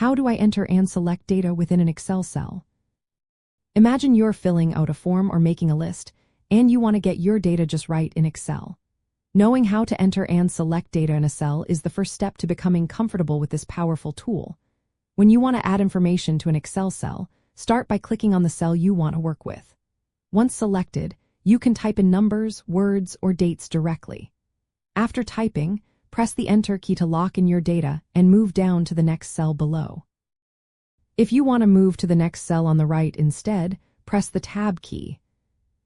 How do I enter and select data within an Excel cell? Imagine you're filling out a form or making a list, and you want to get your data just right in Excel. Knowing how to enter and select data in a cell is the first step to becoming comfortable with this powerful tool. When you want to add information to an Excel cell, start by clicking on the cell you want to work with. Once selected, you can type in numbers, words, or dates directly. After typing, press the Enter key to lock in your data and move down to the next cell below. If you want to move to the next cell on the right instead, press the Tab key.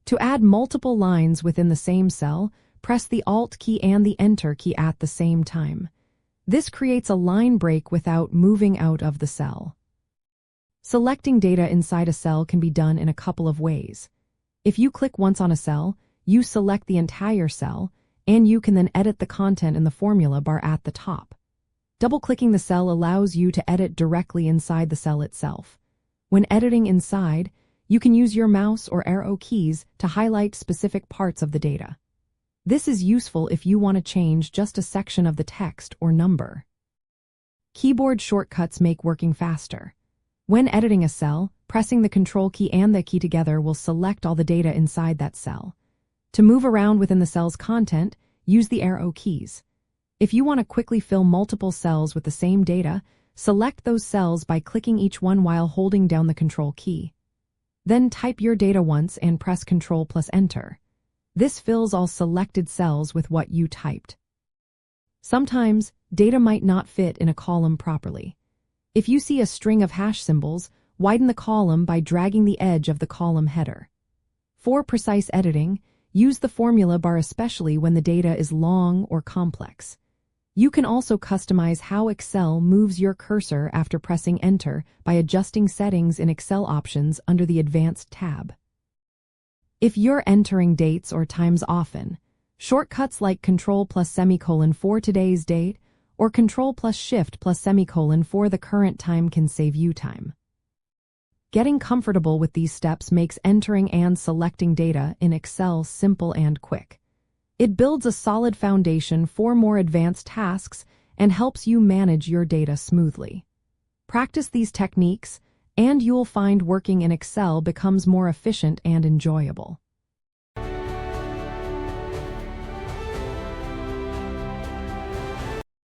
To add multiple lines within the same cell, press the Alt key and the Enter key at the same time. This creates a line break without moving out of the cell. Selecting data inside a cell can be done in a couple of ways. If you click once on a cell, you select the entire cell, and you can then edit the content in the formula bar at the top. Double-clicking the cell allows you to edit directly inside the cell itself. When editing inside, you can use your mouse or arrow keys to highlight specific parts of the data. This is useful if you want to change just a section of the text or number. Keyboard shortcuts make working faster. When editing a cell, pressing the Control key and the key together will select all the data inside that cell. To move around within the cell's content, use the arrow keys. If you want to quickly fill multiple cells with the same data, select those cells by clicking each one while holding down the Control key. Then type your data once and press Control plus Enter. This fills all selected cells with what you typed. Sometimes, data might not fit in a column properly. If you see a string of hash symbols, widen the column by dragging the edge of the column header. For precise editing, use the formula bar especially when the data is long or complex. You can also customize how Excel moves your cursor after pressing Enter by adjusting settings in Excel options under the Advanced tab. If you're entering dates or times often, shortcuts like Control plus semicolon for today's date or Control plus Shift plus semicolon for the current time can save you time. Getting comfortable with these steps makes entering and selecting data in Excel simple and quick. It builds a solid foundation for more advanced tasks and helps you manage your data smoothly. Practice these techniques, and you'll find working in Excel becomes more efficient and enjoyable.